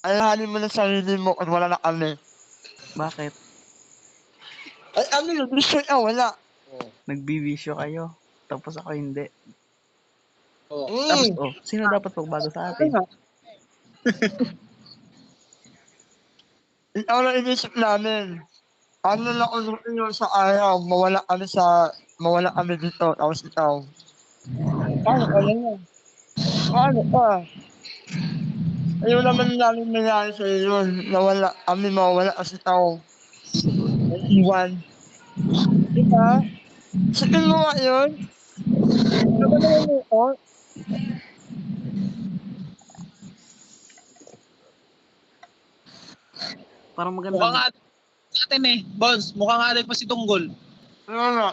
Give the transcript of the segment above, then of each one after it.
Alalahanin mo na sarili mo at wala na kami. Bakit? Ay, ano yun? Gusto niya, wala. Nagbibisyo kayo. Tapos ako hindi. Tapos, Hmm. sino dapat magbago sa Ano atin? nga? Ikaw lang inisip namin. Ano lang unutin yun sa araw, mawala kami dito, tapos ikaw. Paano ka naman? Paano ka? Ayaw naman namin mangyari sa'yo yun, kami mawawala kasi ikaw. Naiiwan. Di ba? Isipin mo nga yun. Ano ba naman mo ko? Parang Mukhang magandang, adik natin eh. Boss, mukhang adik pa si Tunggol. Ano nga?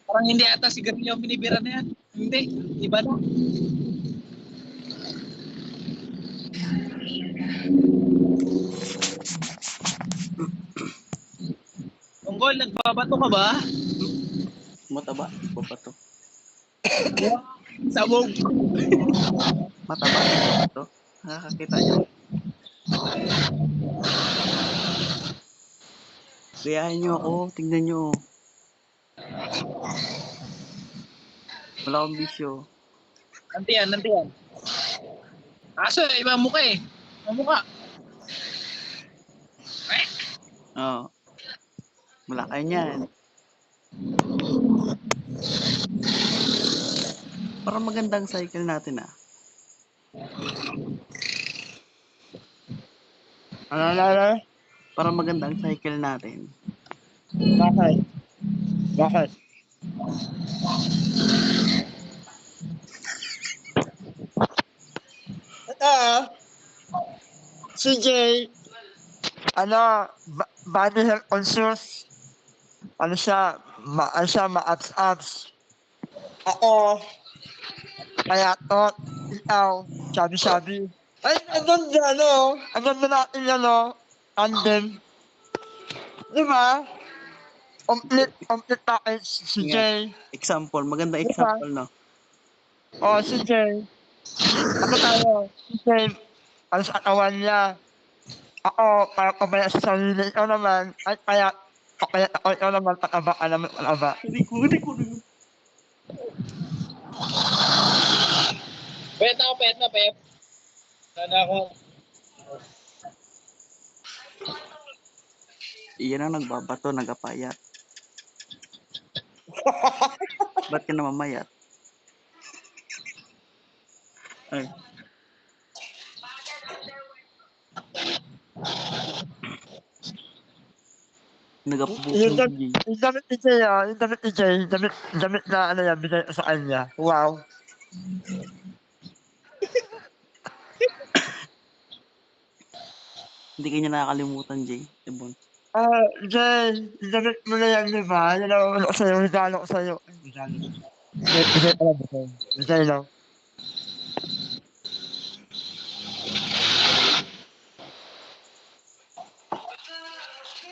Parang hindi ata sigarilyo ang binibira na yan. Hindi, iba na. Tunggol, nagbabato ka ba? mataba. Babato. Sabog. Mataba. Babato. Nakakakita nyo. Gayahin nyo ako. Tignan nyo. Wala akong bisyo. Nantiyan. Kaso, iba ang mukha eh. Ang mukha. Oo. Wala kayo niyan. Parang magandang cycle natin ah. Ano? Parang magandang cycle natin. Bakit? Bakit? Si Jay, body health conscious. Ano siya, ma-abs-abs. Ako, payatot. Ikaw, sabi-sabi. Ay, ang ganda natin tandem. Di ba? Complete package si Nga, Jay. example. Magandang Di ba? example, no? Si Jay. Ano tayo? Si Jay, ano sa katawan niya. Ako, para pabaya sa sarili. Ikaw naman, ay papayat ako. Ikaw naman, pataba ka naman, pataba. Hindi ko. Pet na, Pep. Sana ako. Iyan ang nagbabato, nagapayat. Ba't ka namamayat? Ay. Nagapabukong si Jay. Yung damit ni Jay, damit na ano yan, bigay ko sa kanya. Wow. Hindi ka niya nakakalimutan, Jay. Ibon. Jay, yung damit mo na yan, di ba? Yan ang ano ko sa'yo, regalo ko sa'yo. Ay, regalo. Bigay ko lang, bigay. Bigay lang.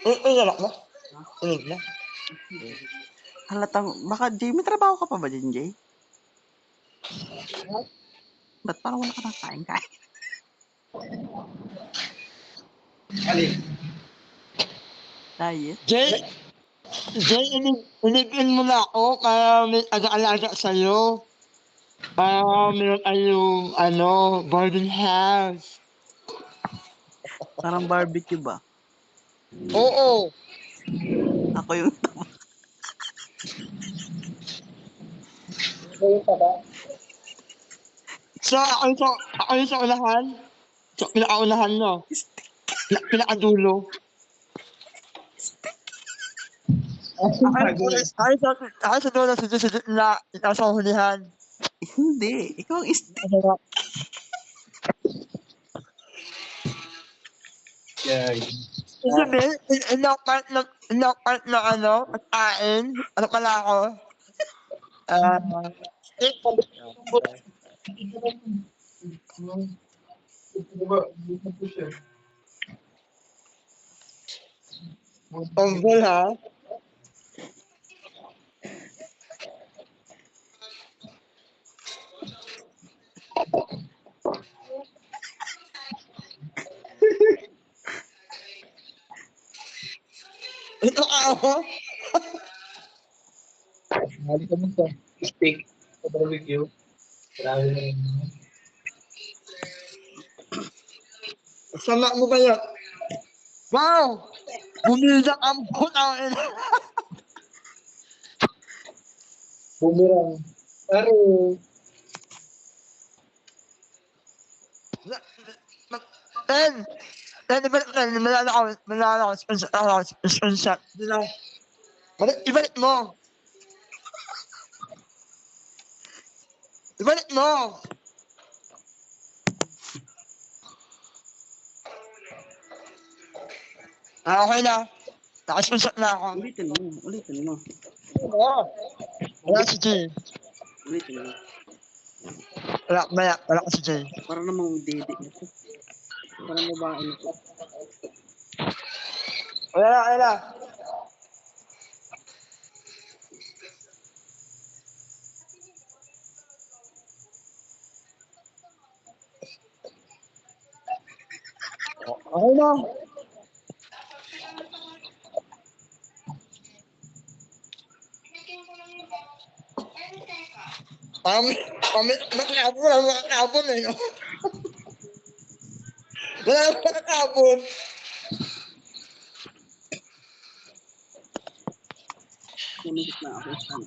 Iyak na? Iyak na? Halatang, baka Jay, may trabaho ka pa ba dyan, Jay? Ba't parang wala ka nang kain-kain? Alin? Diet? Jay, inipin mo na ako kaya may aga-alaga sa'yo. Para meron kayong, boarding house. Parang barbecue ba? Oo. Ako yung Ako yung sa unahan. Sa pinakaunahan, no? Pinakadulo. Ako sa dulo, sa gitna, ikaw sa hulihan. hindi. Ikaw ang Ano ba? Ibig sabihin, ilang part na pagkain, ano pala ako? Steak. Tunggol, ha? Ito ka ako. Hali ka mo to. Steak. Sa barbecue. Grabe na yun. Sama mo ba yun? Wow! Bumildak ang putang ina. Bumirang. Pero, Ten! Ten, malala ako, screenshot. Ibalik mo! Ibalik mo! Okay na. Naka-screenshot na ako. Ulitin mo. Ulitin mo. Wala si Jay. Ulitin mo. Wala ko si Jay. Para namang dede ito. Parang babae nito. Wala. Okay na. Nakakabon eh. No? Wala na nakakabon. Kumilit na ako isang.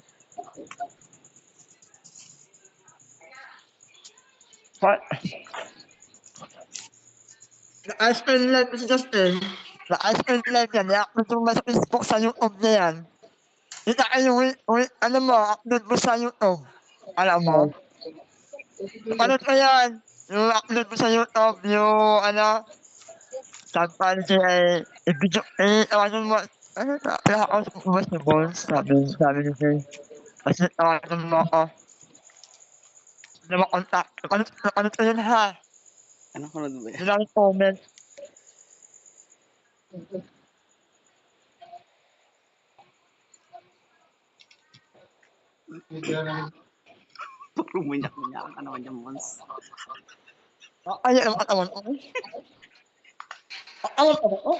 Na-ice cream live si Justin. Na-ice cream live yan. I-upload mo ba sa Facebook sa YouTube na yan? Kita kayo, ano mo, upload mo sa YouTube. Alam mo? Panood ko yan. Yung upload mo sa YouTube, yung ano, sampal siya i-video, tawagan mo, ano na, nakakausap mo ba si Bones? Sabi ni Jay. Kasi tawagan mo ako. Hindi mo contact. Napanood ko yun ha. Ano ko na ba yan? Hindi lang comment. Parang manyak-manyak ka naman dyan, Mons. Ay, ang katawan ko. Katawan ko ba?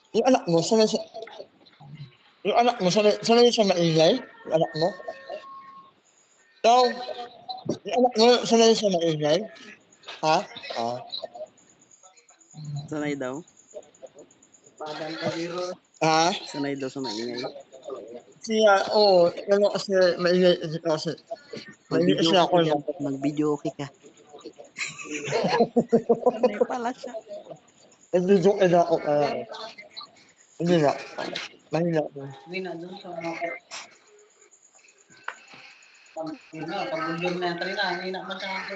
Yung anak mo, sanay siya maingay? Yung anak mo? Yung anak mo, sanay siya maingay? Ha? Sanay daw. Ha? Sanay daw sa maingay. Ano kasi, maingay kasi. Maingay kasi ako, no? Mag-video okay ka. Sanay pala siya. Nag-video ka na ako, hindi na. Mahina ako. hindi na doon sa mga pag-ulyog na yan. Tali na, hindi na masyado.